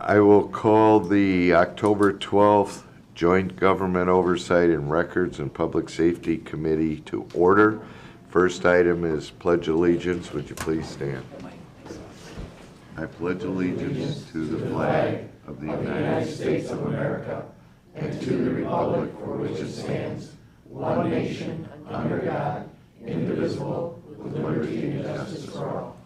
I will call the October 12th Joint Government Oversight and Records and Public Safety Committee to order. First item is Pledge Allegiance. Would you please stand? I pledge allegiance to the flag of the United States of America and to the republic for which it stands, one nation, under God, indivisible, with liberty and justice for all.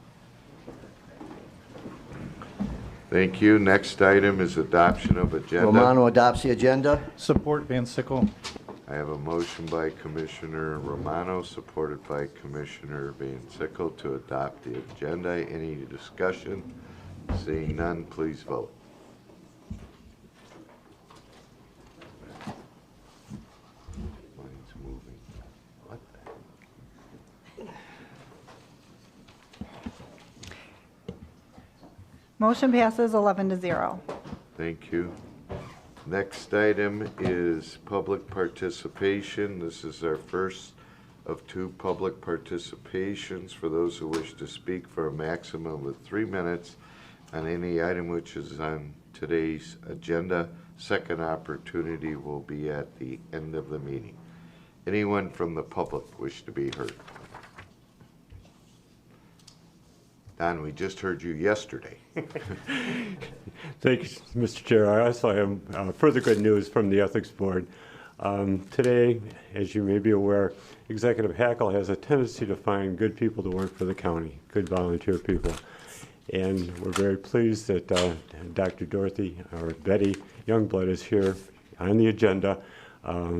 Thank you. Next item is adoption of agenda. Romano adopts the agenda. Support Van Sickle. I have a motion by Commissioner Romano, supported by Commissioner Van Sickle to adopt the agenda. Any discussion? Seeing none, please vote. Mine's moving. What the heck? Motion passes 11-0. Thank you. Next item is public participation. This is our first of two public participations for those who wish to speak for a maximum of 3 minutes on any item which is on today's agenda. Second opportunity will be at the end of the meeting. Anyone from the public wish to be heard? Don, we just heard you yesterday. Thank you, Mr. Chair. I also have further good news from the Ethics Board. Today, as you may be aware, Executive Hackle has a tendency to find good people to work for the county, good volunteer people. And we're very pleased that Dr. Dorothy, or Betty Youngblood, is here on the agenda.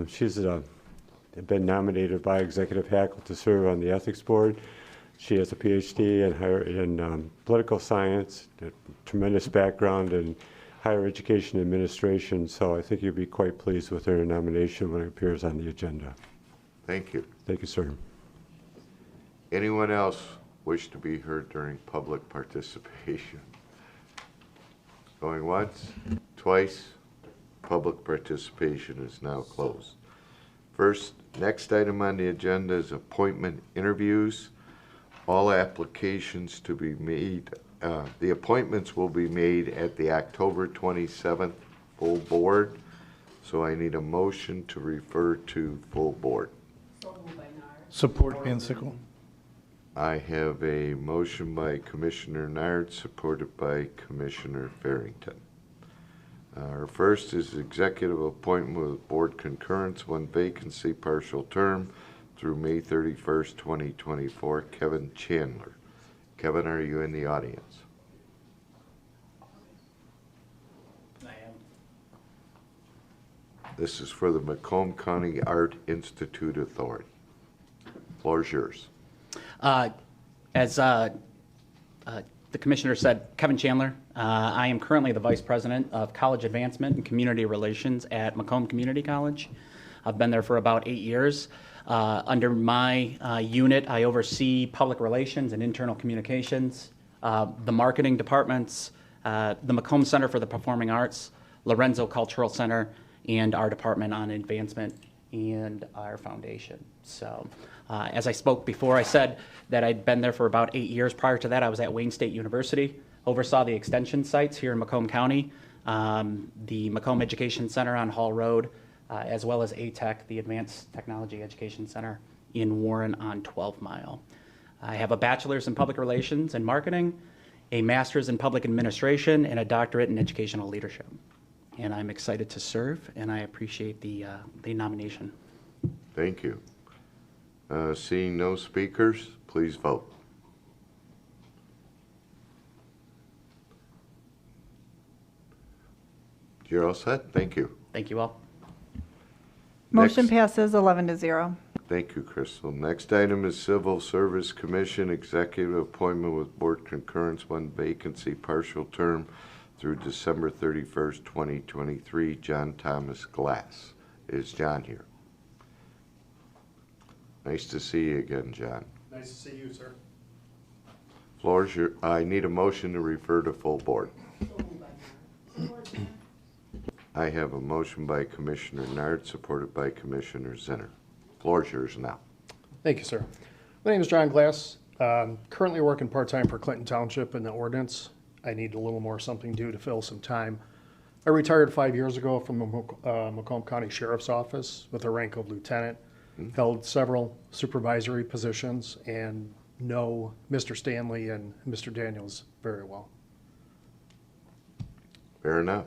She's been nominated by Executive Hackle to serve on the Ethics Board. She has a PhD in political science, a tremendous background in higher education administration, so I think you'll be quite pleased with her nomination when it appears on the agenda. Thank you. Thank you, sir. Anyone else wish to be heard during public participation? Going once, twice, public participation is now closed. Next item on the agenda is appointment interviews. All applications to be made, the appointments will be made at the October 27th full board. So I need a motion to refer to full board. Support Van Sickle. I have a motion by Commissioner Nard, supported by Commissioner Farrington. Our first is executive appointment with board concurrence, one vacancy, partial term, through May 31st, 2024, Kevin Chandler. Kevin, are you in the audience? I am. This is for the Macomb County Art Institute Authority. Floor is yours. As the Commissioner said, Kevin Chandler. I am currently the Vice President of College Advancement and Community Relations at Macomb Community College. I've been there for about 8 years. Under my unit, I oversee public relations and internal communications, the marketing departments, the Macomb Center for the Performing Arts, Lorenzo Cultural Center, and our Department on Advancement and our foundation. So as I spoke before, I said that I'd been there for about 8 years. Prior to that, I was at Wayne State University, oversaw the extension sites here in Macomb County, the Macomb Education Center on Hall Road, as well as ATEC, the Advanced Technology Education Center in Warren on 12 Mile. I have a bachelor's in public relations and marketing, a master's in public administration, and a doctorate in educational leadership. And I'm excited to serve, and I appreciate the nomination. Thank you. Seeing no speakers, please vote. You're all set? Thank you. Thank you all. Motion Next. passes 11-0. Thank you, Crystal. Next item is Civil Service Commission Executive Appointment with Board Concurrence, one vacancy, partial term through December 31st, 2023. John Thomas Glass. Is John here? Nice to see you again, John. Nice to see you, sir. Floor is your, I need a motion to refer to full board. I have a motion by Commissioner Nard, supported by Commissioner Zinner. Floor is yours now. Thank you, sir. My name is John Glass. Currently working part-time for Clinton Township in the ordinance. I need a little more something due to fill some time. I retired 5 years ago from the Macomb County Sheriff's Office with the rank of lieutenant, held several supervisory positions, and know Mr. Stanley and Mr. Daniels very well. Fair enough.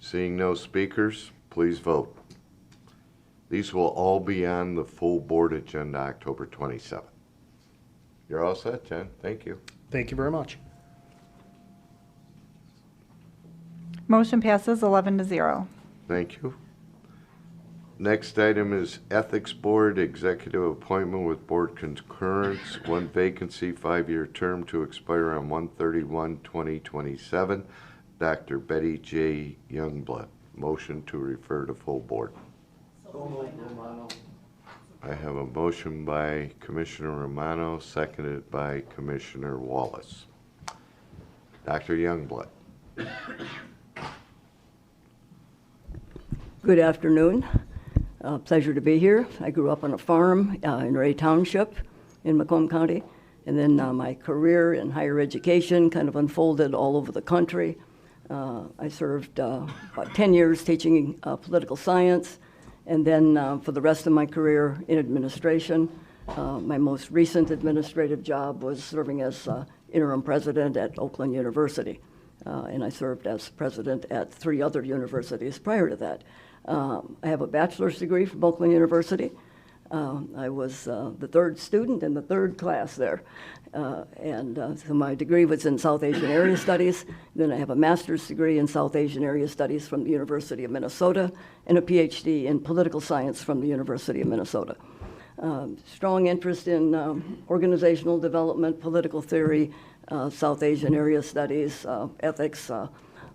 Seeing no speakers, please vote. These will all be on the full board agenda October 27th. You're all set, Jen. Thank you. Thank you very much. Motion passes 11 to 0. Thank you. Next item is Ethics Board Executive Appointment with Board Concurrence. One vacancy, 5-year term to expire on 1/31/2027. Dr. Betty J. Youngblood. Motion to refer to full board. I have a motion by Commissioner Romano, seconded by Commissioner Wallace. Dr. Youngblood. Good afternoon. Pleasure to be here. I grew up on a farm in Ray Township in Macomb County, and then my career in higher education kind of unfolded all over the country. I served about 10 years teaching political science, and then for the rest of my career in administration. My most recent administrative job was serving as interim president at Oakland University, and I served as president at 3 other universities prior to that. I have a bachelor's degree from Oakland University. I was the 3rd student in the 3rd class there. So my degree was in South Asian Area Studies. Then I have a master's degree in South Asian Area Studies from the University of Minnesota and a PhD in political science from the University of Minnesota. Strong interest in organizational development, political theory, South Asian Area Studies, ethics,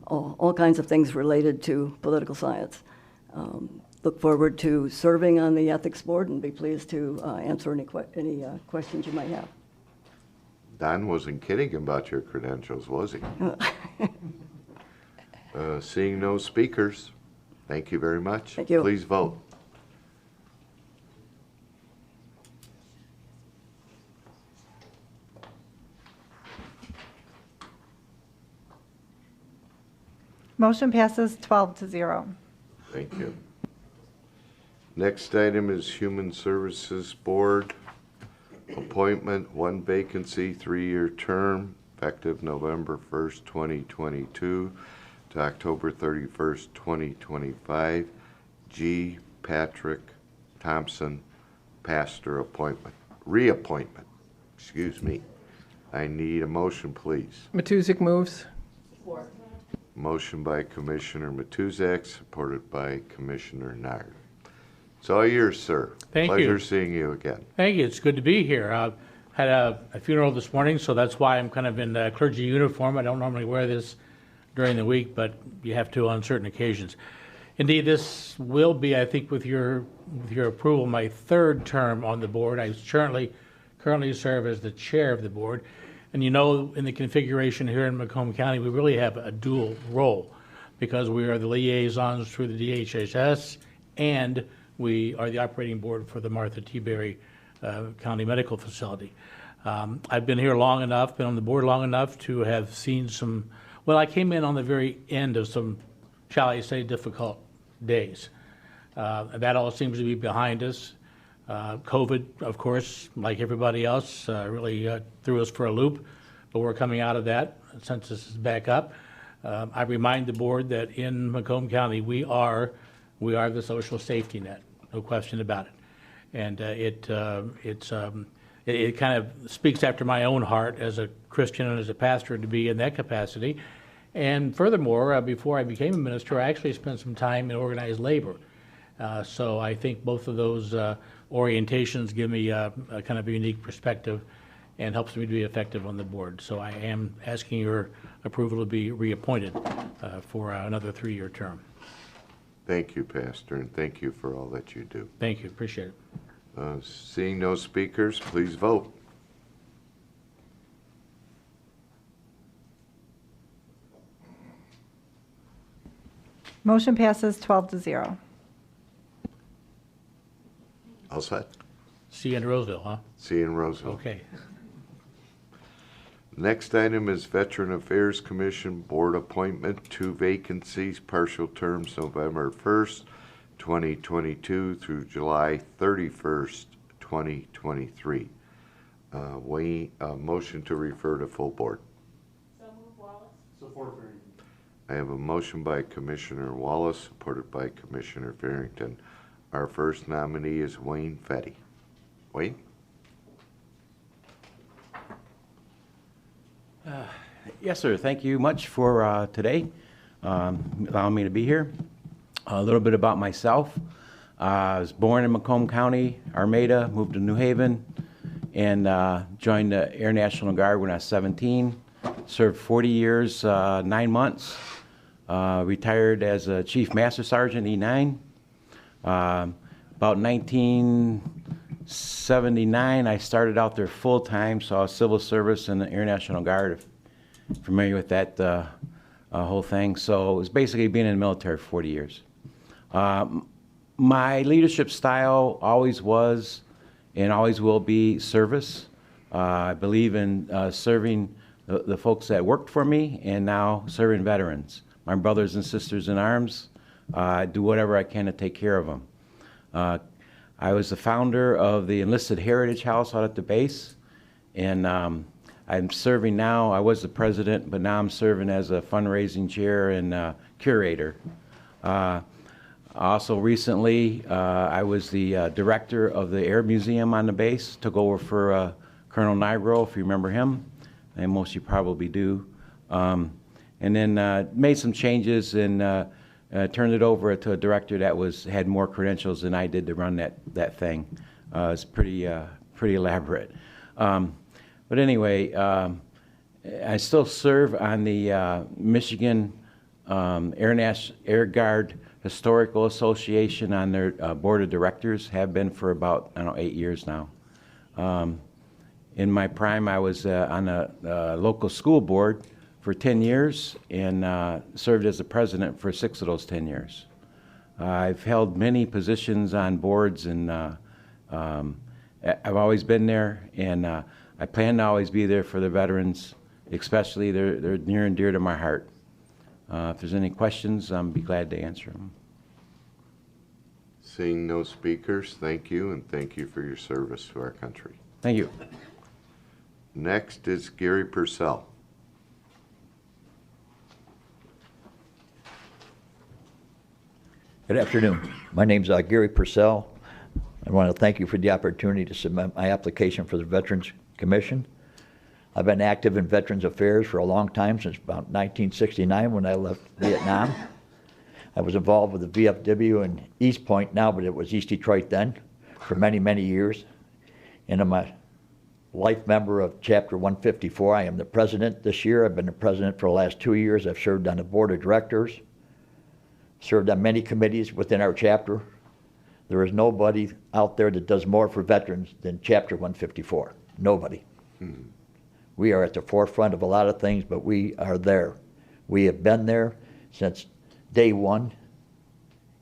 all kinds of things related to political science. Look forward to serving on the Ethics Board and be pleased to answer any questions you might have. Don wasn't kidding about your credentials, was he? Seeing no speakers, thank you very much. Thank you. Please vote. Motion passes 12 to 0. Thank you. Next item is Human Services Board. Appointment, 1 vacancy, 3-year term, effective November 1st, 2022 to October 31st, 2025. G. Patrick Thompson, pastor reappointment. Excuse me. I need a motion, please. Matusik moves. Motion by Commissioner Matuzak, supported by Commissioner Nard. It's all yours, sir. Thank you. Pleasure seeing you again. Thank you. It's good to be here. I had a funeral this morning, so that's why I'm kind of in the clergy uniform. I don't normally wear this during the week, but you have to on certain occasions. Indeed, this will be, I think, with your approval, my 3rd term on the board. I currently serve as the chair of the board. And you know, in the configuration here in Macomb County, we really have a dual role because we are the liaisons through the DHHS and we are the operating board for the Martha T. Berry County Medical Facility. I've been here long enough, been on the board long enough to have seen I came in on the very end of some, shall I say, difficult days. That all seems to be behind us. COVID, of course, like everybody else, really threw us for a loop, but we're coming out of that. Census is back up. I remind the board that in Macomb County, we are the social safety net, no question about it. And it kind of speaks after my own heart as a Christian and as a pastor to be in that capacity. And furthermore, before I became a minister, I actually spent some time in organized labor. So I think both of those orientations give me a kind of a unique perspective and helps me to be effective on the board. So I am asking your approval to be reappointed for another 3-year term. Thank you, Pastor, and thank you for all that you do. Thank you. Appreciate it. Seeing no speakers, please vote. Motion passes 12 to 0. All set? See you in Roseville, huh? See you in Roseville. Okay. Next item is Veteran Affairs Commission Board appointment, 2 vacancies, partial terms November 1st, 2022 through July 31st, 2023. Motion to refer to full board. Support Farrington. I have a motion by Commissioner Wallace, supported by Commissioner Farrington. Our first nominee is Wayne Fetty. Wayne? Yes, sir. Thank you much for today, allowing me to be here. A little bit about myself. I was born in Macomb County, Armada, moved to New Haven, and joined the Air National Guard when I was 17. Served 40 years, 9 months. Retired as a Chief Master Sergeant, E9. About 1979, I started out there full-time, so I was civil service in the Air National Guard, if you're familiar with that whole thing. So it was basically being in the military for 40 years. My leadership style always was and always will be service. I believe in serving the folks that worked for me and now serving veterans. My brothers and sisters in arms, I do whatever I can to take care of them. I was the founder of the Enlisted Heritage House out at the base, and I'm serving now. I was the president, but now I'm serving as a fundraising chair and curator. Also recently, I was the director of the Air Museum on the base, took over for Colonel Nigro, if you remember him, and most of you probably do. And then made some changes and turned it over to a director that had more credentials than I did to run that thing. It's pretty elaborate. But anyway, I still serve on the Michigan Air Guard Historical Association on their board of directors, have been for about, 8 years now. In my prime, I was on a local school board for 10 years and served as the president for 6 of those 10 years. I've held many positions on boards, and I've always been there, and I plan to always be there for the veterans, especially. They're near and dear to my heart. If there's any questions, I'll be glad to answer them. Seeing no speakers, thank you, and thank you for your service to our country. Thank you. Next is Gary Purcell. Good afternoon. My name's Gary Purcell. I want to thank you for the opportunity to submit my application for the Veterans Commission. I've been active in Veterans Affairs for a long time, since about 1969 when I left Vietnam. I was involved with the VFW in East Point now, but it was East Detroit then, for many, many years. And I'm a life member of Chapter 154. I am the president this year. I've been the president for the last 2 years. I've served on the board of directors, served on many committees within our chapter. There is nobody out there that does more for veterans than Chapter 154. Nobody. We are at the forefront of a lot of things, but we are there. We have been there since day one.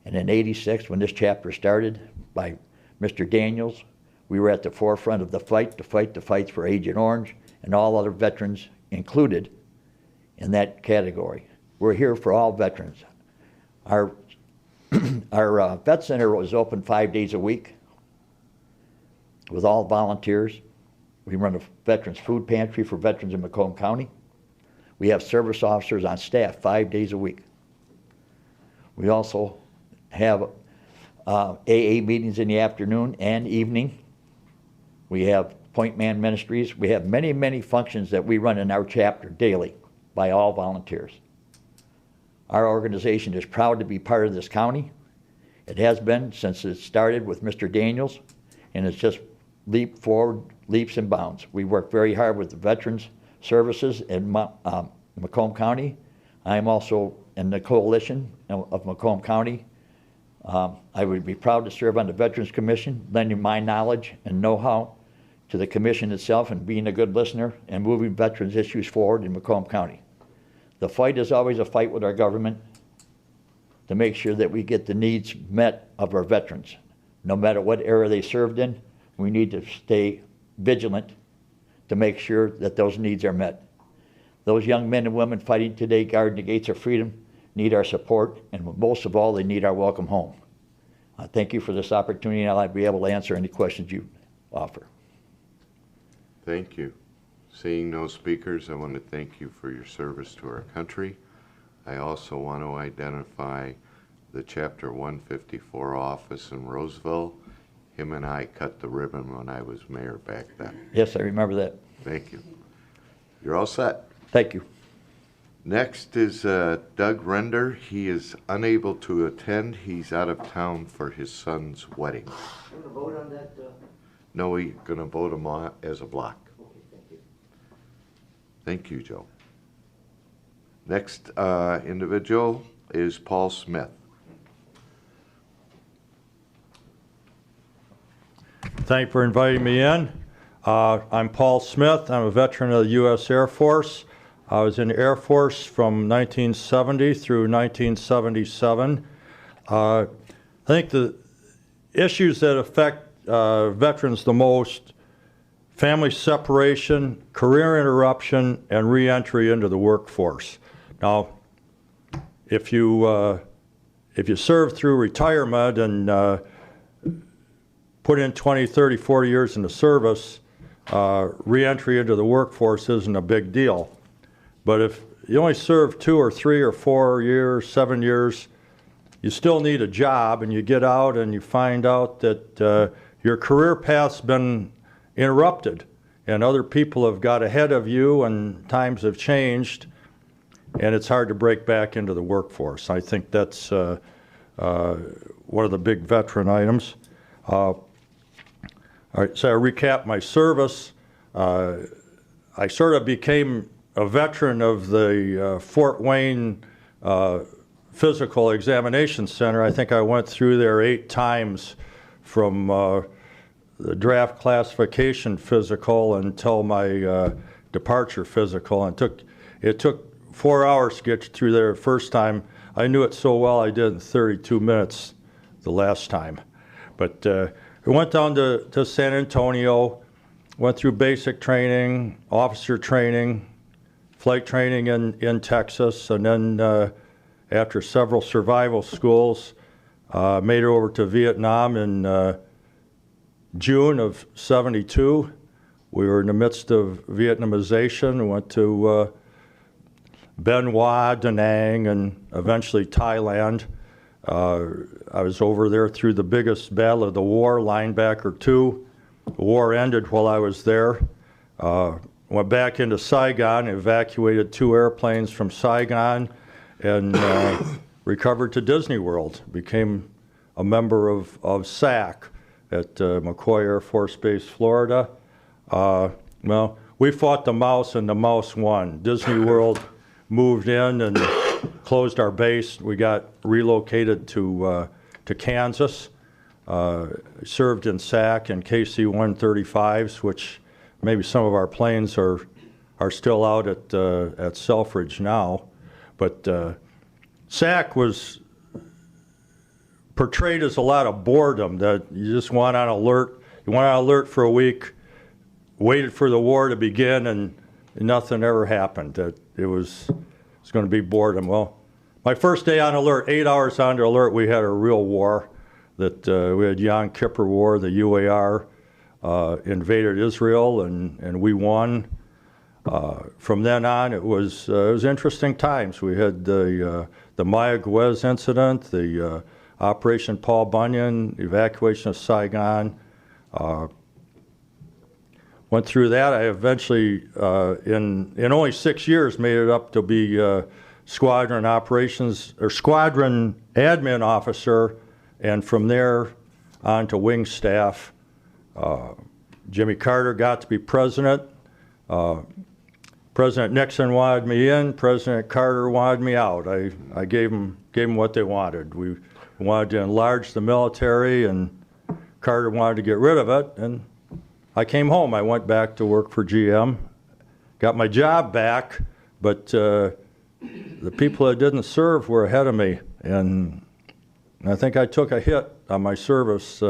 And in '86, when this chapter started by Mr. Daniels, we were at the forefront of the fights for Agent Orange and all other veterans included in that category. We're here for all veterans. Our vet center was open 5 days a week with all volunteers. We run a veterans food pantry for veterans in Macomb County. We have service officers on staff 5 days a week. We also have AA meetings in the afternoon and evening. We have Point Man Ministries. We have many, many functions that we run in our chapter daily by all volunteers. Our organization is proud to be part of this county. It has been since it started with Mr. Daniels, and it's just leaped forward, leaps and bounds. We work very hard with the Veterans Services in Macomb County. I am also in the coalition of Macomb County. I would be proud to serve on the Veterans Commission, lending my knowledge and know-how to the commission itself and being a good listener and moving veterans issues forward in Macomb County. The fight is always a fight with our government to make sure that we get the needs met of our veterans. No matter what era they served in, we need to stay vigilant to make sure that those needs are met. Those young men and women fighting today, guarding the gates of freedom, need our support, and most of all, they need our welcome home. I thank you for this opportunity, and I'll be able to answer any questions you offer. Thank you. Seeing no speakers, I want to thank you for your service to our country. I also want to identify the Chapter 154 office in Roseville. Him and I cut the ribbon when I was mayor back then. Yes, I remember that. Thank you. You're all set. Thank you. Next is Doug Render. He is unable to attend. He's out of town for his son's wedding. You want to vote on that? No, we're going to vote him on as a block. Okay, thank you. Thank you, Joe. Next individual is Paul Smith. Thank you for inviting me in. I'm Paul Smith. I'm a veteran of the U.S. Air Force. I was in the Air Force from 1970 through 1977. I think the issues that affect veterans the most: family separation, career interruption, and reentry into the workforce. Now, if you serve through retirement and put in 20, 30, 40 years in the service, reentry into the workforce isn't a big deal. But if you only serve 2 or 3 or 4 years, 7 years, you still need a job, and you get out and you find out that your career path's been interrupted and other people have got ahead of you and times have changed, and it's hard to break back into the workforce. I think that's one of the big veteran items. All right, so I recap my service. I sort of became a veteran of the Fort Wayne Physical Examination Center. I think I went through there 8 times from the draft classification physical until my departure physical. And it took 4 hours to get through there the first time. I knew it so well I did it in 32 minutes the last time. But we went down to San Antonio, went through basic training, officer training, flight training in Texas, and then after several survival schools, made it over to Vietnam in June of '72. We were in the midst of Vietnamization. Went to Ben Hoa, Da Nang, and eventually Thailand. I was over there through the biggest battle of the war, Linebacker 2. The war ended while I was there. Went back into Saigon, evacuated 2 airplanes from Saigon, and recovered to Disney World. Became a member of SAC at McCoy Air Force Base, Florida. Well, we fought the mouse, and the mouse won. Disney World moved in and closed our base. We got relocated to Kansas. Served in SAC and KC-135s, which maybe some of our planes are still out at Selfridge now. But SAC was portrayed as a lot of boredom, that you just went on alert. You went on alert for a week, waited for the war to begin, and nothing ever happened. That it was going to be boredom. Well, my first day on alert, 8 hours on alert, we had a real war. That we had Yom Kippur War. The UAR invaded Israel, and we won. From then on, it was interesting times. We had the Maya Guez incident, the Operation Paul Bunyan, evacuation of Saigon. Went through that. I eventually, in only 6 years, made it up to be squadron operations or squadron admin officer, and from there on to wing staff. Jimmy Carter got to be president. President Nixon wanted me in. President Carter wanted me out. I gave them what they wanted. We wanted to enlarge the military, and Carter wanted to get rid of it. And I came home. I went back to work for GM, got my job back, but the people that didn't serve were ahead of me, and I think I took a hit on my service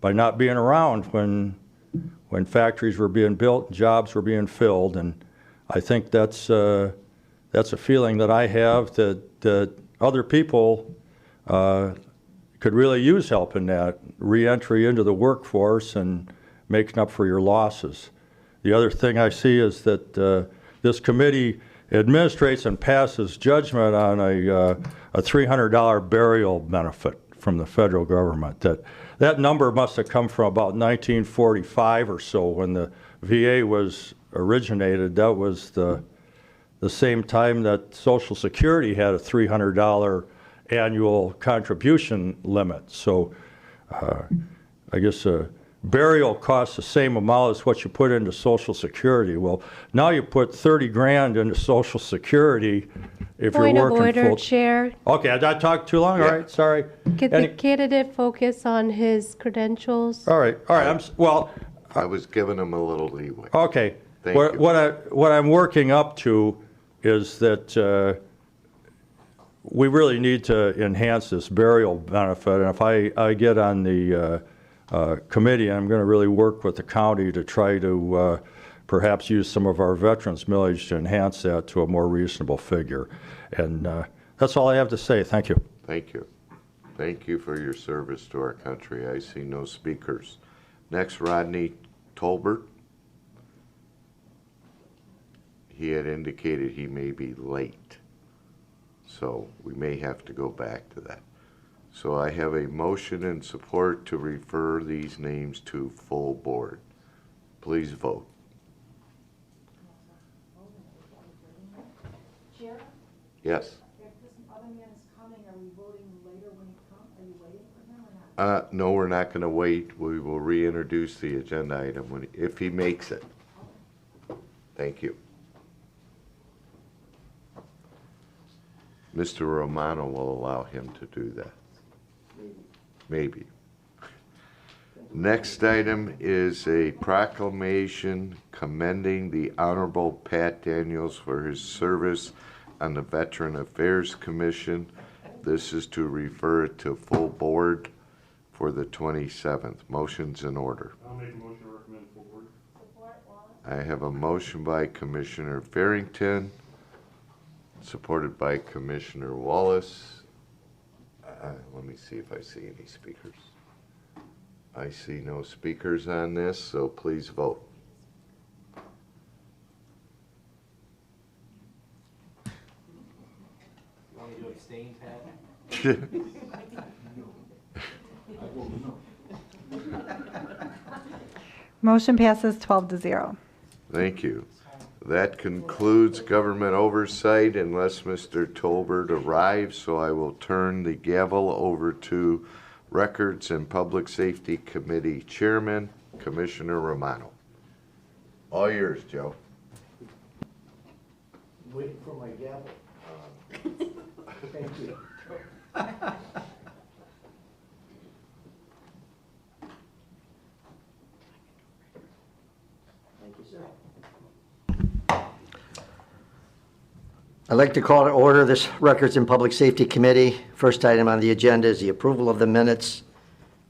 by not being around when factories were being built, jobs were being filled, and I think that's a feeling that I have, that other people could really use help in that, reentry into the workforce and making up for your losses. The other thing I see is that this committee administrates and passes judgment on a $300 burial benefit from the federal government. That number must have come from about 1945 or so when the VA was originated. That was the same time that Social Security had a $300 annual contribution limit. So I guess burial costs the same amount as what you put into Social Security. Well, now you put 30 grand into Social Security if Point you're of working order, Chair. Okay, I talked too long? Yeah. All right, sorry. Could the candidate focus on his credentials? All right, well, I was giving him a little leeway. okay. Thank you. What I'm working up to is that we really need to enhance this burial benefit. And if I get on the committee, I'm going to really work with the county to try to perhaps use some of our veterans millage to enhance that to a more reasonable figure. And that's all I have to say. Thank you. Thank you. Thank you for your service to our country. I see no speakers. Next, Rodney Tolbert. He had indicated he may be late, so we may have to go back to that. So I have a motion and support to refer these names to full board. Please vote. Chair, Yes. if this other man is coming, are we voting later when he comes? Are you waiting for him or not? No, we're not going to wait. We will reintroduce the agenda item if he makes it. Thank you. Mr. Romano will allow him to do that. Maybe. Next item is a proclamation commending the Honorable Pat Daniels for his service on the Veteran Affairs Commission. This is to refer it to full board for the 27th. Motion's in order. I'll make a motion to recommend full board. Support Wallace? I have a motion by Commissioner Farrington, supported by Commissioner Wallace. Let me see if I see any speakers. I see no speakers on this, so please vote. Want me to abstain, Pat? Motion passes 12-0. Thank you. That concludes government oversight unless Mr. Tolbert arrives, so I will turn the gavel over to Records and Public Safety Committee Chairman, Commissioner Romano. All yours, Joe. Waiting for my gavel. Thank you. Thank you, sir. I'd like to call to order this Records and Public Safety Committee. First item on the agenda is the approval of the minutes,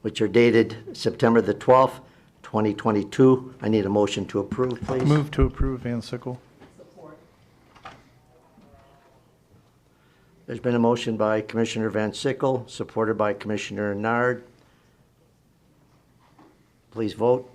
which are dated September the 12th, 2022. I need a motion to approve, please. Move to approve Van Sickle. Support. There's been a motion by Commissioner Van Sickle, supported by Commissioner Nard. Please vote.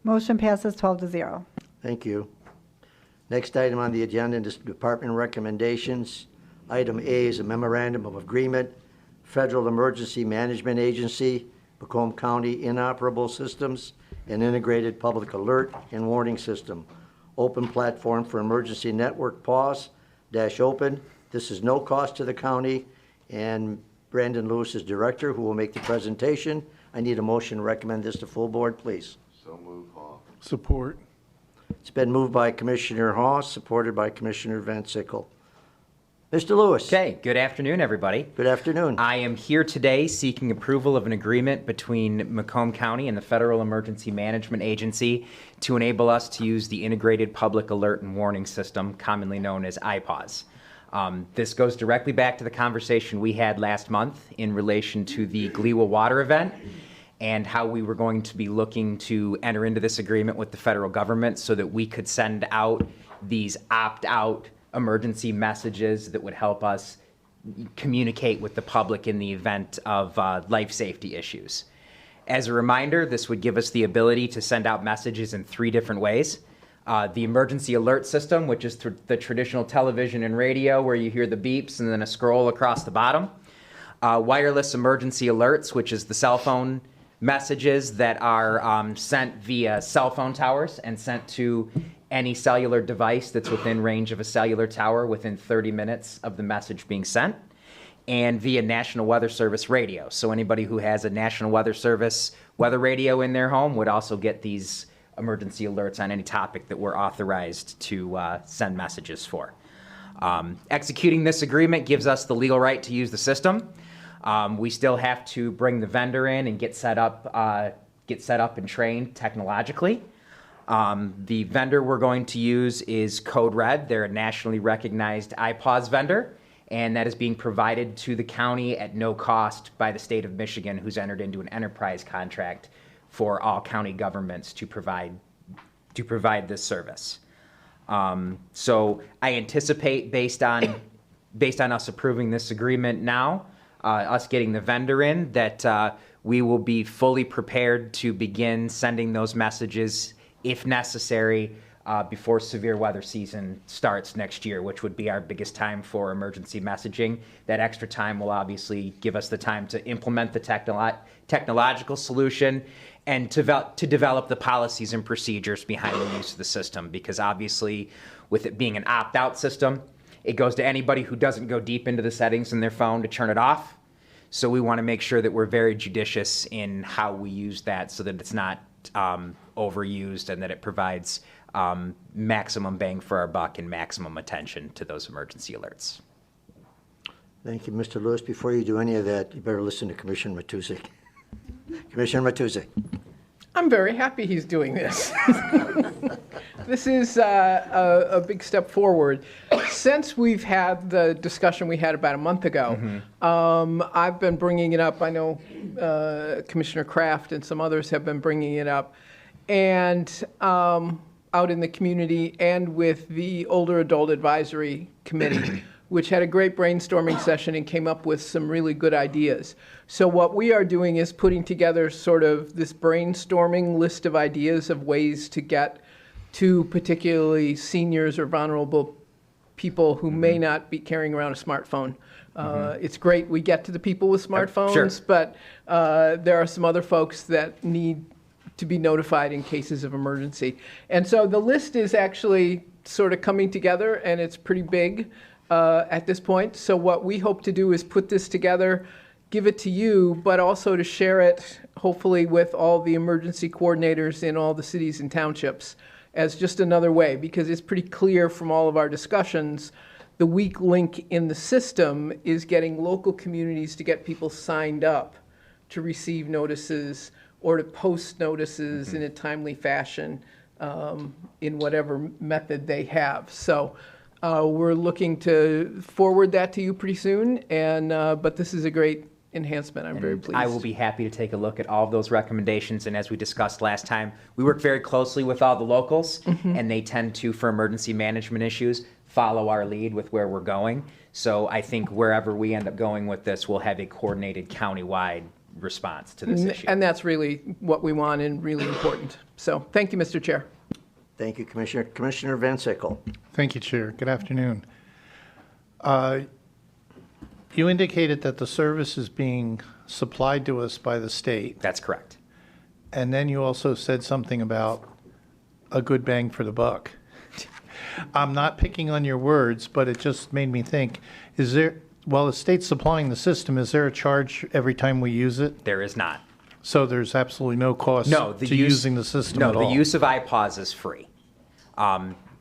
Motion passes 12-0. Thank you. Next item on the agenda is department recommendations. Item A is a memorandum of agreement, Federal Emergency Management Agency, Macomb County Inoperable Systems, and Integrated Public Alert and Warning System. Open platform for emergency network pause, -open. This is no cost to the county, and Brandon Lewis is director, who will make the presentation. I need a motion to recommend this to full board, please. So move, Hall. Support. It's been moved by Commissioner Hawes, supported by Commissioner Van Sickle. Mr. Lewis. Okay, good afternoon, everybody. Good afternoon. I am here today seeking approval of an agreement between Macomb County and the Federal Emergency Management Agency to enable us to use the Integrated Public Alert and Warning System, commonly known as IPAWS. This goes directly back to the conversation we had last month in relation to the Gliwa water event and how we were going to be looking to enter into this agreement with the federal government so that we could send out these opt-out emergency messages that would help us communicate with the public in the event of life safety issues. As a reminder, this would give us the ability to send out messages in 3 different ways. The emergency alert system, which is the traditional television and radio where you hear the beeps and then a scroll across the bottom. Wireless emergency alerts, which is the cell phone messages that are sent via cell phone towers and sent to any cellular device that's within range of a cellular tower within 30 minutes of the message being sent, and via National Weather Service radio. So anybody who has a National Weather Service weather radio in their home would also get these emergency alerts on any topic that we're authorized to send messages for. Executing this agreement gives us the legal right to use the system. We still have to bring the vendor in and get set up and trained technologically. The vendor we're going to use is Code Red. They're a nationally recognized IPAWS vendor, and that is being provided to the county at no cost by the state of Michigan, who's entered into an enterprise contract for all county governments to provide this service. So I anticipate, based on us approving this agreement now, us getting the vendor in, that we will be fully prepared to begin sending those messages if necessary, before severe weather season starts next year, which would be our biggest time for emergency messaging. That extra time will obviously give us the time to implement the technological solution and to develop the policies and procedures behind the use of the system, because obviously with it being an opt-out system, it goes to anybody who doesn't go deep into the settings in their phone to turn it off. So we want to make sure that we're very judicious in how we use that so that it's not overused and that it provides maximum bang for our buck and maximum attention to those emergency alerts. Thank you, Mr. Lewis. Before you do any of that, you better listen to Commissioner Matusek. Commissioner Matusek. I'm very happy he's doing this. This is a big step forward. Since we've had the discussion we had about a month ago, I've been bringing it up. I know Commissioner Kraft and some others have been bringing it up, and out in the community and with the Older Adult Advisory Committee, which had a great brainstorming session and came up with some really good ideas. So what we are doing is putting together sort of this brainstorming list of ideas of ways to get to particularly seniors or vulnerable people who may not be carrying around a smartphone. It's great we get to the people with smartphones, but there are some other folks that need to be notified in cases of emergency. And so the list is actually sort of coming together, and it's pretty big at this point. So what we hope to do is put this together, give it to you, but also to share it, hopefully, with all the emergency coordinators in all the cities and townships as just another way, because it's pretty clear from all of our discussions, the weak link in the system is getting local communities to get people signed up to receive notices or to post notices in a timely fashion in whatever method they have. So we're looking to forward that to you pretty soon, and but this is a great enhancement. I'm very pleased. I will be happy to take a look at all of those recommendations, and as we discussed last time, we work very closely with all the locals, and they tend to, for emergency management issues, follow our lead with where we're going. So I think wherever we end up going with this, we'll have a coordinated countywide response to this issue. And that's really what we want and really important. So thank you, Mr. Chair. Thank you, Commissioner. Commissioner Van Sickle. Thank you, Chair. Good afternoon. You indicated that the service is being supplied to us by the state. That's correct. And then you also said something about a good bang for the buck. I'm not picking on your words, but it just made me think, while the state's supplying the system, is there a charge every time we use it? There is not. So there's absolutely no cost to using the system at all? No, the use of IPAWS is free.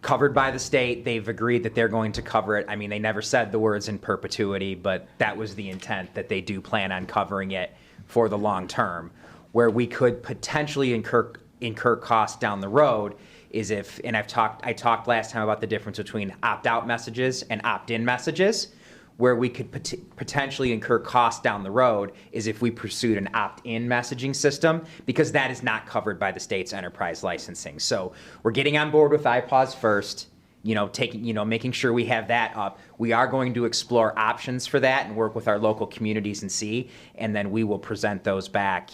covered by the state. They've agreed that they're going to cover it. I mean, they never said the words in perpetuity, but that was the intent, that they do plan on covering it for the long term. Where we could potentially incur costs down the road is if, and I talked last time about the difference between opt-out messages and opt-in messages. Where we could potentially incur costs down the road is if we pursued an opt-in messaging system, because that is not covered by the state's enterprise licensing. So we're getting on board with iPause first, making sure we have that up. We are going to explore options for that and work with our local communities and see, and then we will present those back,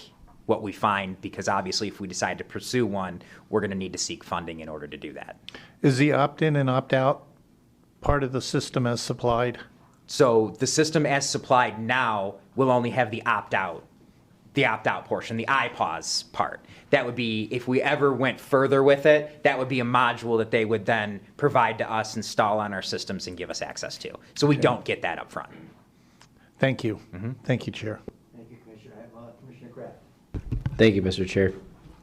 what we find, because obviously if we decide to pursue one, we're going to need to seek funding in order to do that. Is the opt-in and opt-out part of the system as supplied? So the system as supplied now will only have the opt-out portion, the iPause part. That would be, if we ever went further with it, that would be a module that they would then provide to us, install on our systems, and give us access to. So we don't get that up front. Thank you. Thank you, Chair. Thank you, Commissioner. I have Commissioner Kraft. Thank you, Mr. Chair.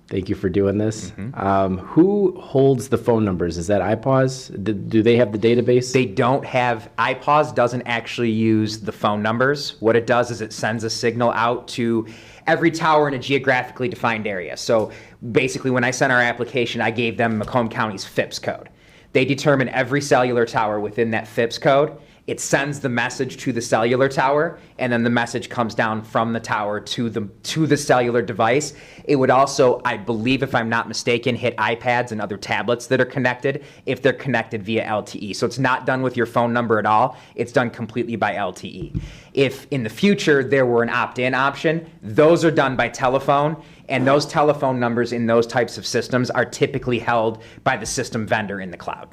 Thank you for doing this. Who holds the phone numbers? Is that iPause? Do they have the database? They don't have, iPause doesn't actually use the phone numbers. What it does is it sends a signal out to every tower in a geographically defined area. So basically when I sent our application, I gave them Macomb County's FIPS code. They determine every cellular tower within that FIPS code. It sends the message to the cellular tower, and then the message comes down from the tower to the cellular device. It would also, I believe, if I'm not mistaken, hit iPads and other tablets that are connected if they're connected via LTE. So it's not done with your phone number at all. It's done completely by LTE. If in the future there were an opt-in option, those are done by telephone, and those telephone numbers in those types of systems are typically held by the system vendor in the cloud.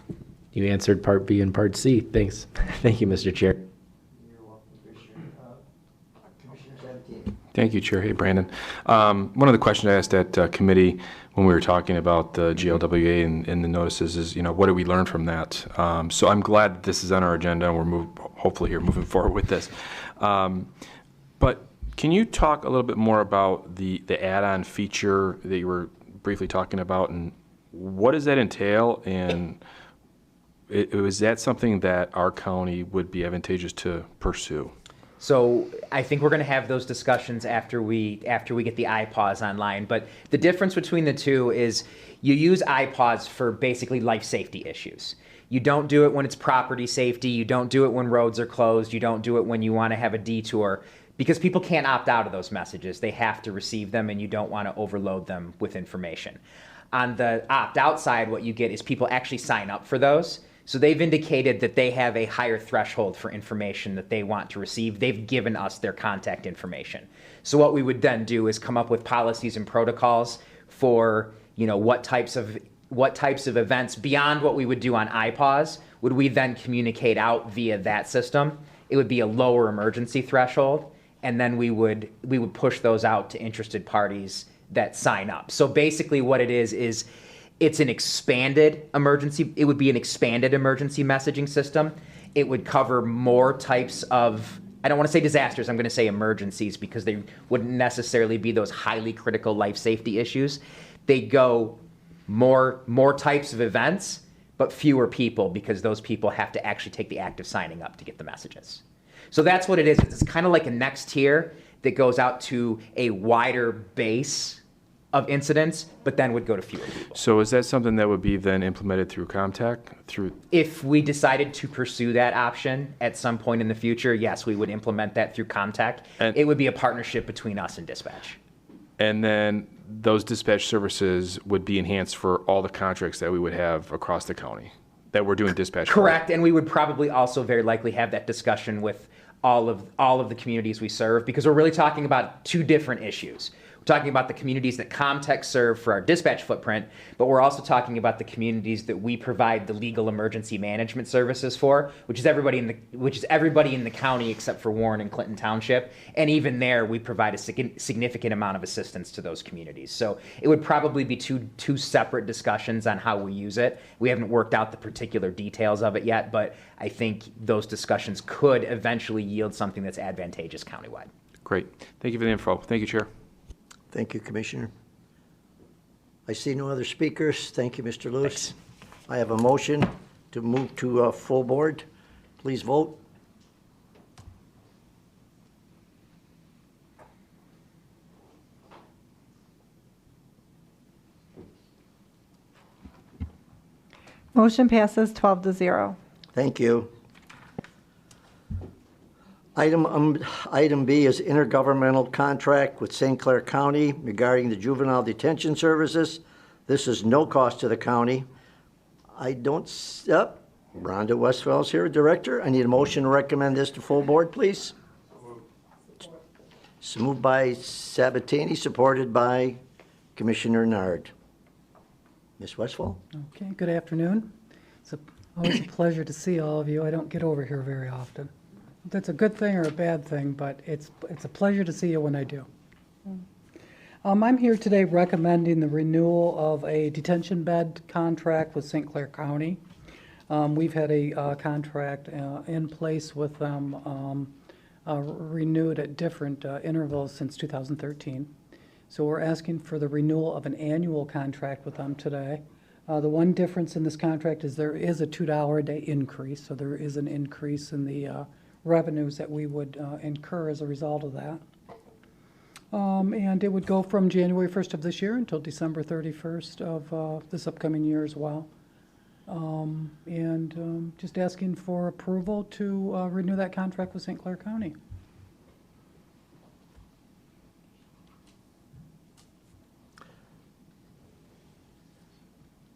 You answered Part B and Part C. Thanks. Thank you, Mr. Chair. You're welcome, Commissioner. Commissioner Sabatini. Thank you, Chair. Hey, Brandon. One of the questions I asked at committee when we were talking about the GLWA and the notices is, what did we learn from that? So I'm glad this is on our agenda and we're hopefully moving forward with this. But can you talk a little bit more about the add-on feature that you were briefly talking about, and what does that entail? And was that something that our county would be advantageous to pursue? So I think we're going to have those discussions after we get the iPause online. But the difference between the two is you use iPause for basically life safety issues. You don't do it when it's property safety. You don't do it when roads are closed. You don't do it when you want to have a detour, because people can't opt out of those messages. They have to receive them, and you don't want to overload them with information. On the opt-out side, what you get is people actually sign up for those. So they've indicated that they have a higher threshold for information that they want to receive. They've given us their contact information. So what we would then do is come up with policies and protocols for, what types of events beyond what we would do on iPause would we then communicate out via that system. It would be a lower emergency threshold, and then we would push those out to interested parties that sign up. So basically what it is it's an expanded emergency. It would be an expanded emergency messaging system. It would cover more types of, I don't want to say disasters, I'm going to say emergencies, because they wouldn't necessarily be those highly critical life safety issues. They go more types of events, but fewer people, because those people have to actually take the act of signing up to get the messages. So that's what it is. It's kind of like a next tier that goes out to a wider base of incidents, but then would go to fewer people. So is that something that would be then implemented through Comtac? If we decided to pursue that option at some point in the future, yes, we would implement that through Comtac. And it would be a partnership between us and dispatch. And then those dispatch services would be enhanced for all the contracts that we would have across the county that we're doing dispatch for. Correct, and we would probably also very likely have that discussion with all of the communities we serve, because we're really talking about two different issues. We're talking about the communities that Comtech serve for our dispatch footprint, but we're also talking about the communities that we provide the legal emergency management services for, which is everybody in the county except for Warren and Clinton Township. And even there, we provide a significant amount of assistance to those communities. So it would probably be two separate discussions on how we use it. We haven't worked out the particular details of it yet, but I think those discussions could eventually yield something that's advantageous countywide. Great. Thank you for the info. Thank you, Chair. Thank you, Commissioner. I see no other speakers. Thank you, Mr. Lewis. I have a motion to move to full board. Please vote. Motion passes 12-0. Thank you. Item B is intergovernmental contract with St. Clair County regarding the juvenile detention services. This is no cost to the county. Rhonda Westfall's here, Director. I need a motion to recommend this to full board, please. It's moved by Sabatini, supported by Commissioner Nard. Ms. Westfall? Okay, good afternoon. It's always a pleasure to see all of you. I don't get over here very often. That's a good thing or a bad thing, but it's a pleasure to see you when I do. I'm here today recommending the renewal of a detention bed contract with St. Clair County. We've had a contract in place with them renewed at different intervals since 2013. So we're asking for the renewal of an annual contract with them today. The one difference in this contract is there is a $2 a day increase, so there is an increase in the revenues that we would incur as a result of that. And it would go from January 1st of this year until December 31st of this upcoming year as well. Just asking for approval to renew that contract with St. Clair County.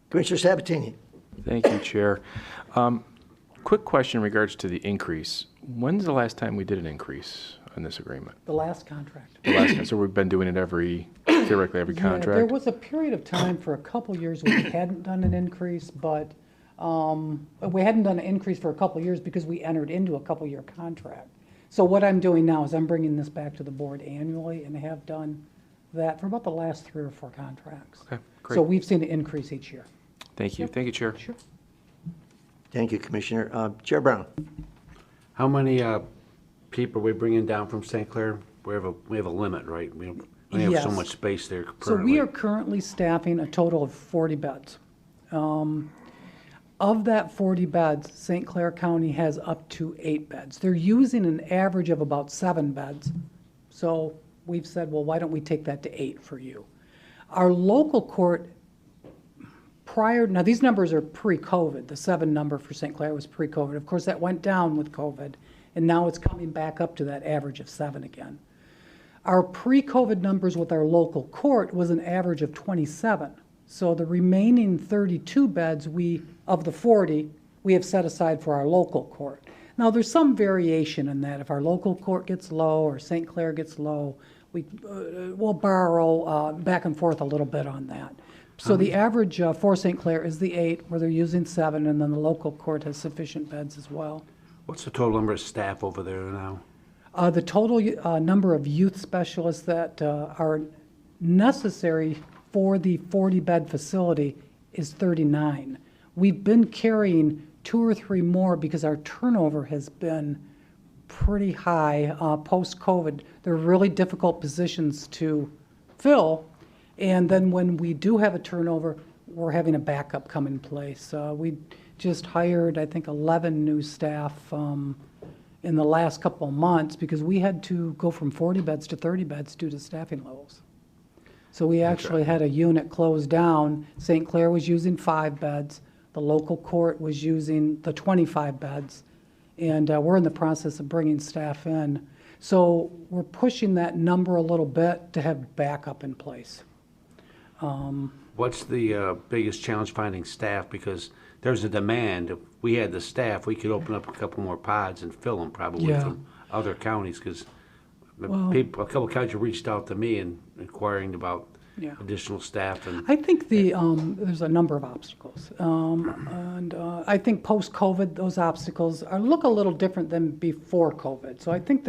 Commissioner Sabatini. Thank you, Chair. Quick question in regards to the increase. When's the last time we did an increase on this agreement? The last contract. So we've been doing it theoretically every contract? There was a period of time for a couple years where we hadn't done an increase, but we hadn't done an increase for a couple years because we entered into a couple-year contract. So what I'm doing now is I'm bringing this back to the board annually, and I have done that for about the last 3 or 4 contracts. Okay, great. So we've seen an increase each year. Thank you. Thank you, Chair. Sure. Thank you, Commissioner. Chair Brown. How many people are we bringing down from St. Clair? We have a limit, right? We only have so Yes. much space there currently. So we are currently staffing a total of 40 beds. Of that 40 beds, St. Clair County has up to 8 beds. They're using an average of about 7 beds. So we've said, well, why don't we take that to 8 for you? Our local court now these numbers are pre-COVID. The 7 number for St. Clair was pre-COVID. Of course, that went down with COVID, and now it's coming back up to that average of 7 again. Our pre-COVID numbers with our local court was an average of 27. So the remaining 32 beds of the 40, we have set aside for our local court. Now, there's some variation in that. If our local court gets low or St. Clair gets low, we'll borrow back and forth a little bit on that. So the average for St. Clair is the 8, where they're using 7, and then the local court has sufficient beds as well. What's the total number of staff over there now? The total number of youth specialists that are necessary for the 40-bed facility is 39. We've been carrying 2 or 3 more because our turnover has been pretty high post-COVID. They're really difficult positions to fill. And then when we do have a turnover, we're having a backup come in place. We just hired, I think, 11 new staff in the last couple of months because we had to go from 40 beds to 30 beds due to staffing levels. So we actually had a unit closed down. St. Clair was using 5 beds. The local court was using the 25 beds. And we're in the process of bringing staff in. So we're pushing that number a little bit to have backup in place. What's the biggest challenge finding staff? Because there's a demand. If we had the staff, we could open up a couple more pods and fill them probably from other counties. Because a couple counties reached out to me and inquiring about additional staff. And I think there's a number of obstacles. I think post-COVID, those obstacles look a little different than before COVID. So I think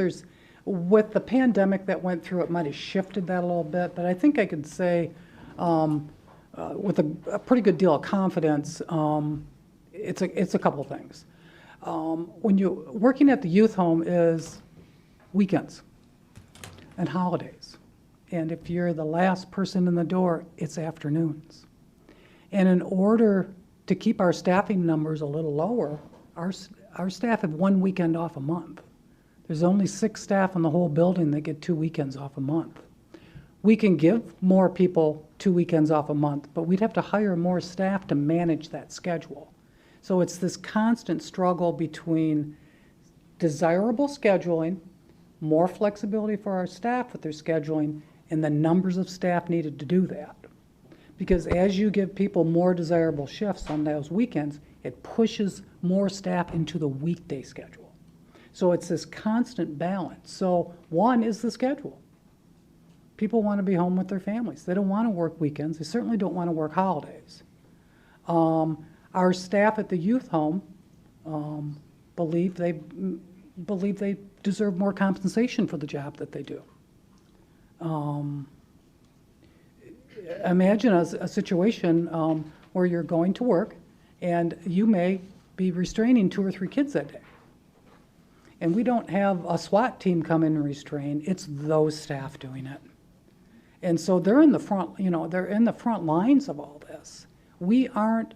with the pandemic that went through, it might have shifted that a little bit. But I think I could say with a pretty good deal of confidence, it's a couple of things. When you're working at the youth home is weekends and holidays. And if you're the last person in the door, it's afternoons. And in order to keep our staffing numbers a little lower, our staff have 1 weekend off a month. There's only 6 staff in the whole building that get 2 weekends off a month. We can give more people 2 weekends off a month, but we'd have to hire more staff to manage that schedule. So it's this constant struggle between desirable scheduling, more flexibility for our staff with their scheduling, and the numbers of staff needed to do that. Because as you give people more desirable shifts on those weekends, it pushes more staff into the weekday schedule. So it's this constant balance. So one is the schedule. People want to be home with their families. They don't want to work weekends. They certainly don't want to work holidays. Our staff at the youth home believe they deserve more compensation for the job that they do. Imagine a situation where you're going to work and you may be restraining 2 or 3 kids that day. And we don't have a SWAT team come in and restrain. It's those staff doing it. And so they're in the front, they're in the front lines of all this. We aren't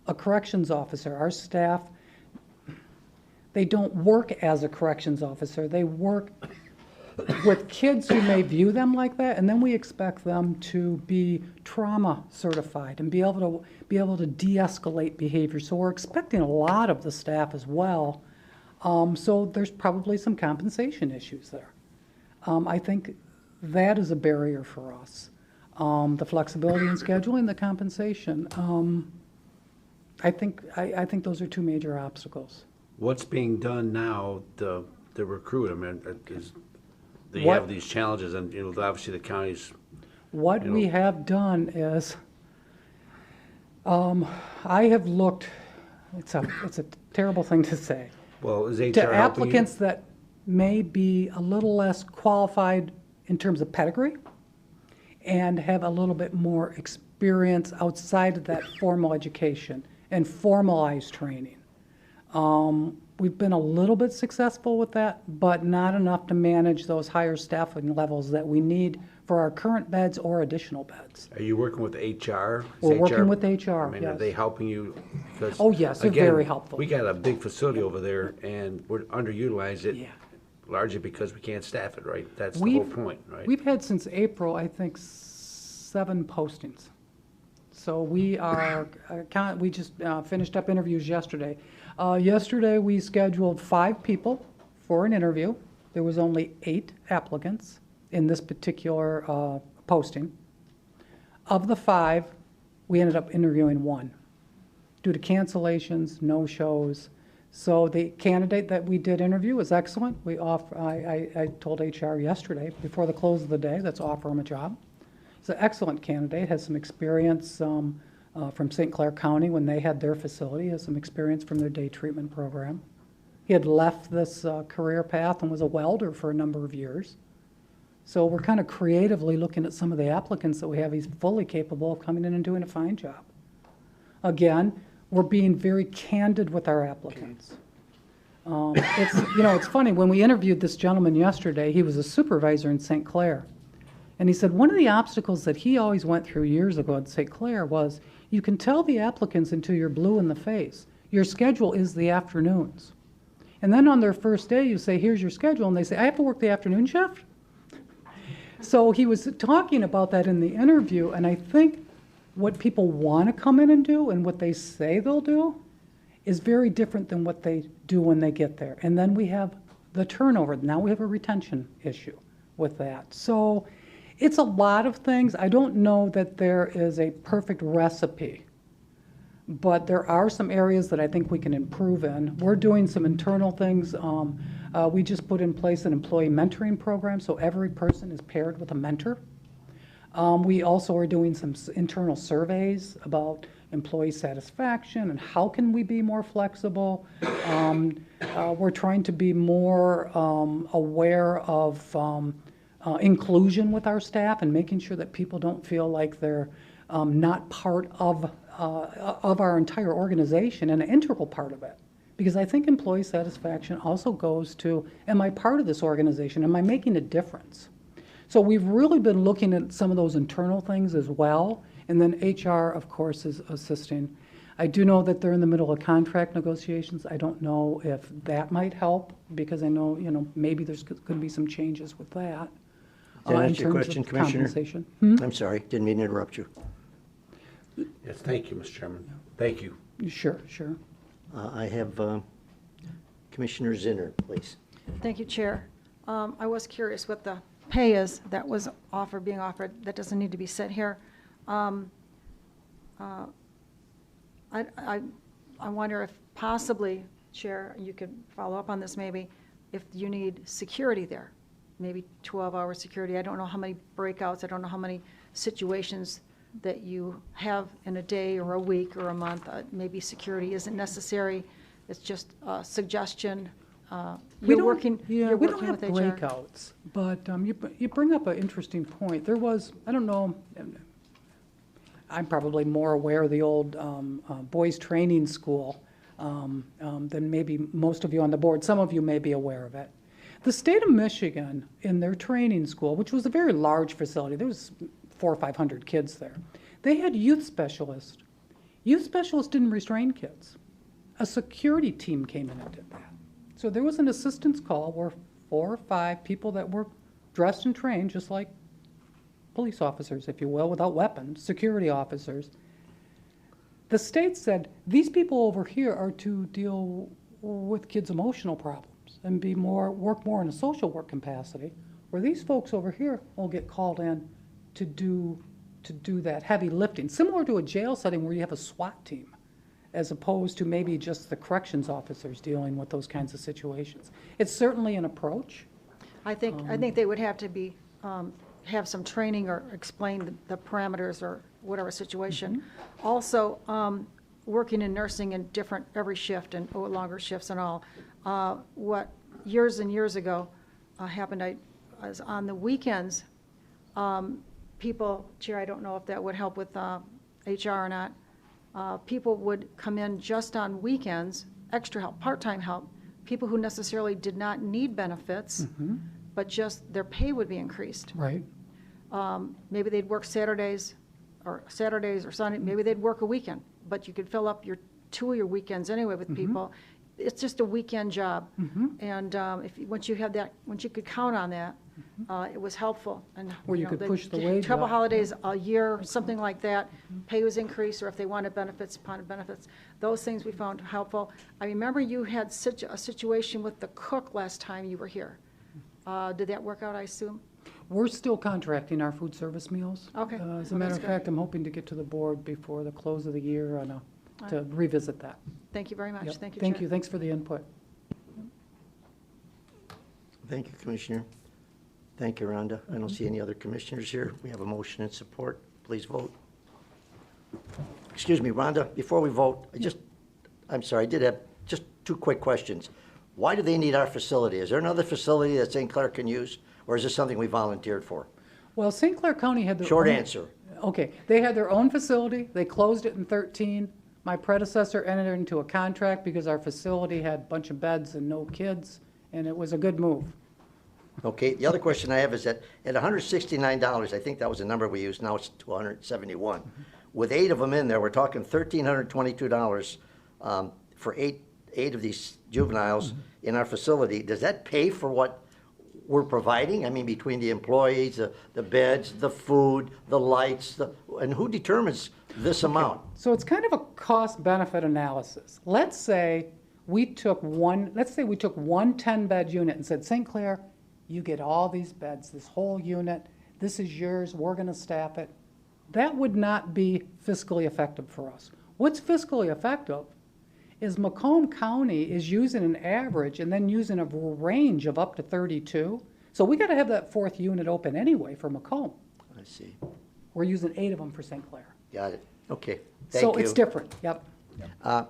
a corrections officer. Our staff, they don't work as a corrections officer. They work with kids who may view them like that, and then we expect them to be trauma certified and be able to de-escalate behavior. So we're expecting a lot of the staff as well. So there's probably some compensation issues there. I think that is a barrier for us. The flexibility in scheduling, the compensation. I think those are 2 major obstacles. What's being done now to recruit? I mean, they What- have these challenges, and obviously the counties. What we have done is, I have looked. It's a terrible thing to say. Well, is HR To helping you? applicants that may be a little less qualified in terms of pedigree and have a little bit more experience outside of that formal education and formalized training. We've been a little bit successful with that, but not enough to manage those higher staffing levels that we need for our current beds or additional beds. Are you working with HR? We're working with HR, I mean, are yes. they helping you? Because, Oh, yes, they're again, very helpful. We got a big facility over there, and we're underutilized it largely because we can't staff it, right? That's the whole point, right? We've had since April, I think, 7 postings. So we are, we just finished up interviews yesterday. Yesterday, we scheduled 5 people for an interview. There was only 8 applicants in this particular posting. Of the 5, we ended up interviewing 1 due to cancellations, no-shows. So the candidate that we did interview was excellent. I told HR yesterday, before the close of the day, let's offer him a job. He's an excellent candidate, has some experience from St. Clair County when they had their facility, has some experience from their day treatment program. He had left this career path and was a welder for a number of years. So we're kind of creatively looking at some of the applicants that we have. He's fully capable of coming in and doing a fine job. Again, we're being very candid with our applicants. It's funny, when we interviewed this gentleman yesterday, he was a supervisor in St. Clair. And he said one of the obstacles that he always went through years ago at St. Clair was you can tell the applicants until you're blue in the face. Your schedule is the afternoons. And then on their first day, you say, here's your schedule. And they say, I have to work the afternoon shift? So he was talking about that in the interview. And I think what people want to come in and do and what they say they'll do is very different than what they do when they get there. And then we have the turnover. Now we have a retention issue with that. So it's a lot of things. I don't know that there is a perfect recipe, but there are some areas that I think we can improve in. We're doing some internal things. We just put in place an employee mentoring program, so every person is paired with a mentor. We also are doing some internal surveys about employee satisfaction and how can we be more flexible. We're trying to be more aware of inclusion with our staff and making sure that people don't feel like they're not part of our entire organization and an integral part of it. Because I think employee satisfaction also goes to, am I part of this organization? Am I making a difference? So we've really been looking at some of those internal things as well. And then HR, of course, is assisting. I do know that they're in the middle of contract negotiations. I don't know if that might help, because I know, maybe there's going to be some changes with that. Does that in answer your terms question, of Commissioner? compensation. I'm sorry, didn't mean to interrupt you. Yes, thank you, Mr. Chairman. Thank you. Sure. I have Commissioner Zinner, please. Thank you, Chair. I was curious what the pay is that was being offered. That doesn't need to be said here. I wonder if possibly, Chair, you could follow up on this maybe, if you need security there, maybe 12-hour security. I don't know how many breakouts, I don't know how many situations that you have in a day or a week or a month. Maybe security isn't necessary. It's just a suggestion. We You're don't working have with HR. breakouts, but you bring up an interesting point. There was, I don't know, I'm probably more aware of the old boys training school than maybe most of you on the board. Some of you may be aware of it. The state of Michigan, in their training school, which was a very large facility, there was 400 or 500 kids there, they had youth specialists. Youth specialists didn't restrain kids. A security team came in and did that. So there was an assistance call where 4 or 5 people that were dressed and trained, just like police officers, if you will, without weapons, security officers. The state said, these people over here are to deal with kids' emotional problems and work more in a social work capacity, where these folks over here will get called in to do that heavy lifting, similar to a jail setting where you have a SWAT team, as opposed to maybe just the corrections officers dealing with those kinds of situations. It's certainly an approach. I think they would have to be, have some training or explain the parameters or whatever situation. Also, working in nursing in every shift and longer shifts and all. What years and years ago happened, I was on the weekends, people, Chair, I don't know if that would help with HR or not, people would come in just on weekends, extra help, part-time help, people who necessarily did not need benefits, but just their pay would be increased. Right. Maybe they'd work Saturdays or Sunday, maybe they'd work a weekend, but you could fill up 2 of your weekends anyway with people. It's just a weekend job. And once you could count on that, it was helpful. And Where you could push the wage couple up. holidays a year, something like that, pay was increased, or if they wanted benefits, upon benefits. Those things we found helpful. I remember you had such a situation with the cook last time you were here. Did that work out, I assume? We're still contracting our food service meals. Okay. As a Well, matter that's of good. fact, I'm hoping to get to the board before the close of the year to revisit that. Thank you very much. Yep. Thank you, Thank Chair. you. Thanks for the input. Thank you, Commissioner. Thank you, Rhonda. I don't see any other commissioners here. We have a motion in support. Please vote. Excuse me, Rhonda, before we vote, I'm sorry, I did have just 2 quick questions. Why do they need our facility? Is there another facility that St. Clair can use, or is this something we volunteered for? Well, St. Clair County had their Short own- answer. Okay, they had their own facility. They closed it in 2013. My predecessor entered into a contract because our facility had a bunch of beds and no kids, and it was a good move. Okay, the other question I have is that at $169, I think that was the number we used, now it's $271. With 8 of them in there, we're talking $1,322 for eight of these juveniles in our facility. Does that pay for what we're providing? I mean, between the employees, the beds, the food, the lights, and who determines this amount? So it's kind of a cost-benefit analysis. Let's say we took one 10-bed unit and said, St. Clair, you get all these beds, this whole unit, this is yours, we're going to staff it. That would not be fiscally effective for us. What's fiscally effective is Macomb County is using an average and then using a range of up to 32. So we got to have that 4th unit open anyway for Macomb. I see. We're using 8 of them for St. Clair. Got it. Okay, thank So you. it's different, yep.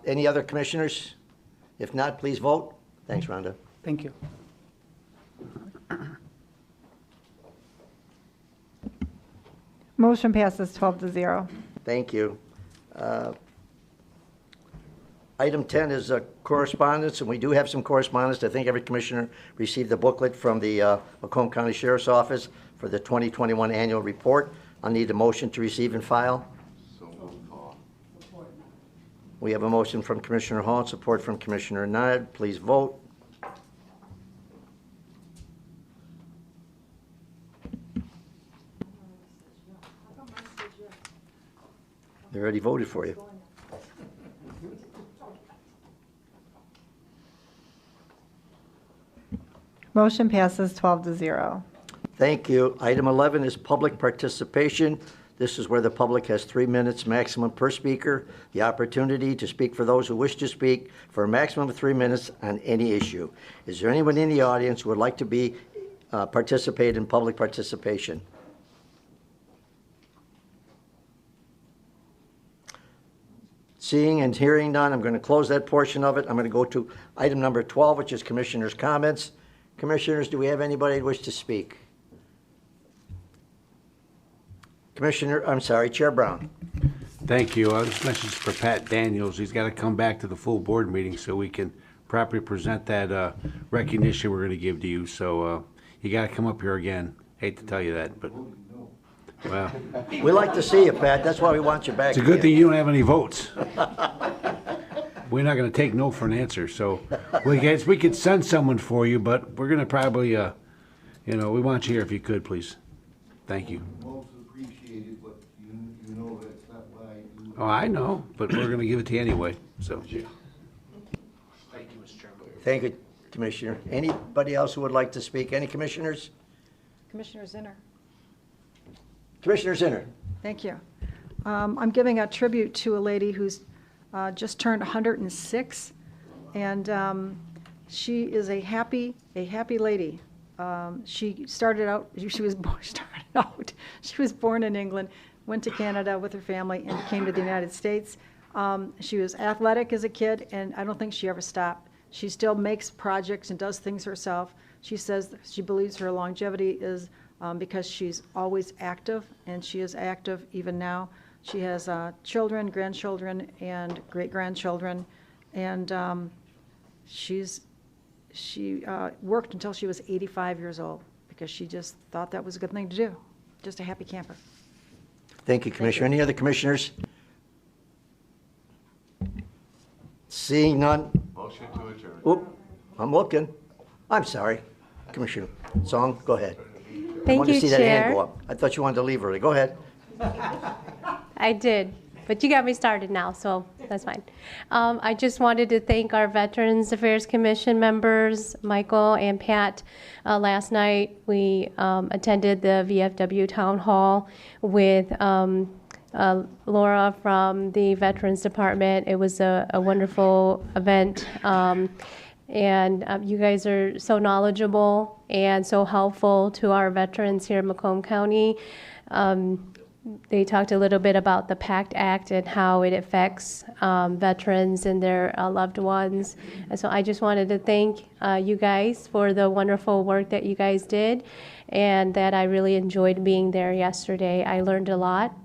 Any other commissioners? If not, please vote. Thanks, Rhonda. Thank you. Motion passes 12-0. Thank you. Item 10 is correspondence, and we do have some correspondence. I think every commissioner received the booklet from the Macomb County Sheriff's Office for the 2021 annual report. I'll need a motion to receive and file. We have a motion from Commissioner Hall, and support from Commissioner Nod. Please vote. They already voted for you. Motion passes 12-0. Thank you. Item 11 is public participation. This is where the public has 3 minutes maximum per speaker, the opportunity to speak for those who wish to speak for a maximum of 3 minutes on any issue. Is there anyone in the audience who would like to participate in public participation? Seeing and hearing none, I'm going to close that portion of it. I'm going to go to item number 12, which is Commissioners' comments. Commissioners, do we have anybody who wish to speak? Chair Brown. Thank you. This message is for Pat Daniels. He's got to come back to the full board meeting so we can properly present that recognition we're going to give to you. So you got to come up here again. Hate to tell you that, but well. We like to see you, Pat. That's why we want you back. It's a good thing you don't have any votes. We're not going to take no for an answer. So we could send someone for you, but we're going to probably, we want you here if you could, please. Thank you. Oh, I know, but we're going to give it to you anyway, so. Thank you, Mr. Chairman. Thank you, Commissioner. Anybody else who would like to speak? Any commissioners? Commissioner Zinner. Commissioner Zinner. Thank you. I'm giving a tribute to a lady who's just turned 106, and she is a happy lady. She was born in England, went to Canada with her family, and came to the United States. She was athletic as a kid, and I don't think she ever stopped. She still makes projects and does things herself. She says that she believes her longevity is because she's always active, and she is active even now. She has children, grandchildren, and great-grandchildren, and she worked until she was 85 years old because she just thought that was a good thing to do. Just a happy camper. Thank you, Commissioner. Any other commissioners? Seeing none? Motion to adjourn. Oop, I'm looking. I'm sorry. Commissioner Song, go ahead. I Thank wanted you, to see that hand Chair. go up. I thought you wanted to leave early. Go ahead. I did, but you got me started now, so that's fine. I just wanted to thank our Veterans Affairs Commission members, Michael and Pat. Last night, we attended the VFW Town Hall with Laura from the Veterans Department. It was a wonderful event. And you guys are so knowledgeable and so helpful to our veterans here in Macomb County. They talked a little bit about the PACT Act and how it affects veterans and their loved ones. And so I just wanted to thank you guys for the wonderful work that you guys did, and that I really enjoyed being there yesterday. I learned a lot.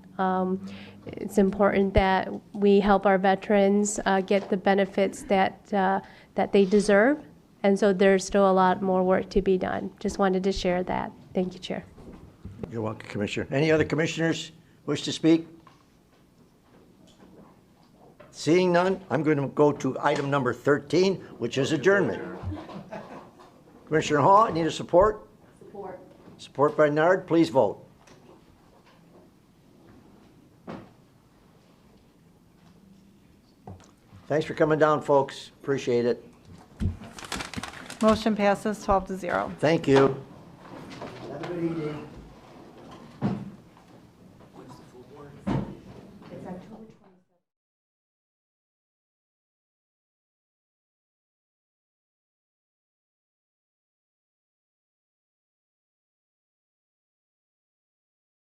It's important that we help our veterans get the benefits that they deserve, and so there's still a lot more work to be done. Just wanted to share that. Thank you, Chair. You're welcome, Commissioner. Any other commissioners wish to speak? Seeing none, I'm going to go to item number 13, which is adjournment. Commissioner Hall, need a support? Support. Support by Nard. Please vote. Thanks for coming down, folks. Appreciate it. Motion passes 12-0. Thank you. Have a good evening.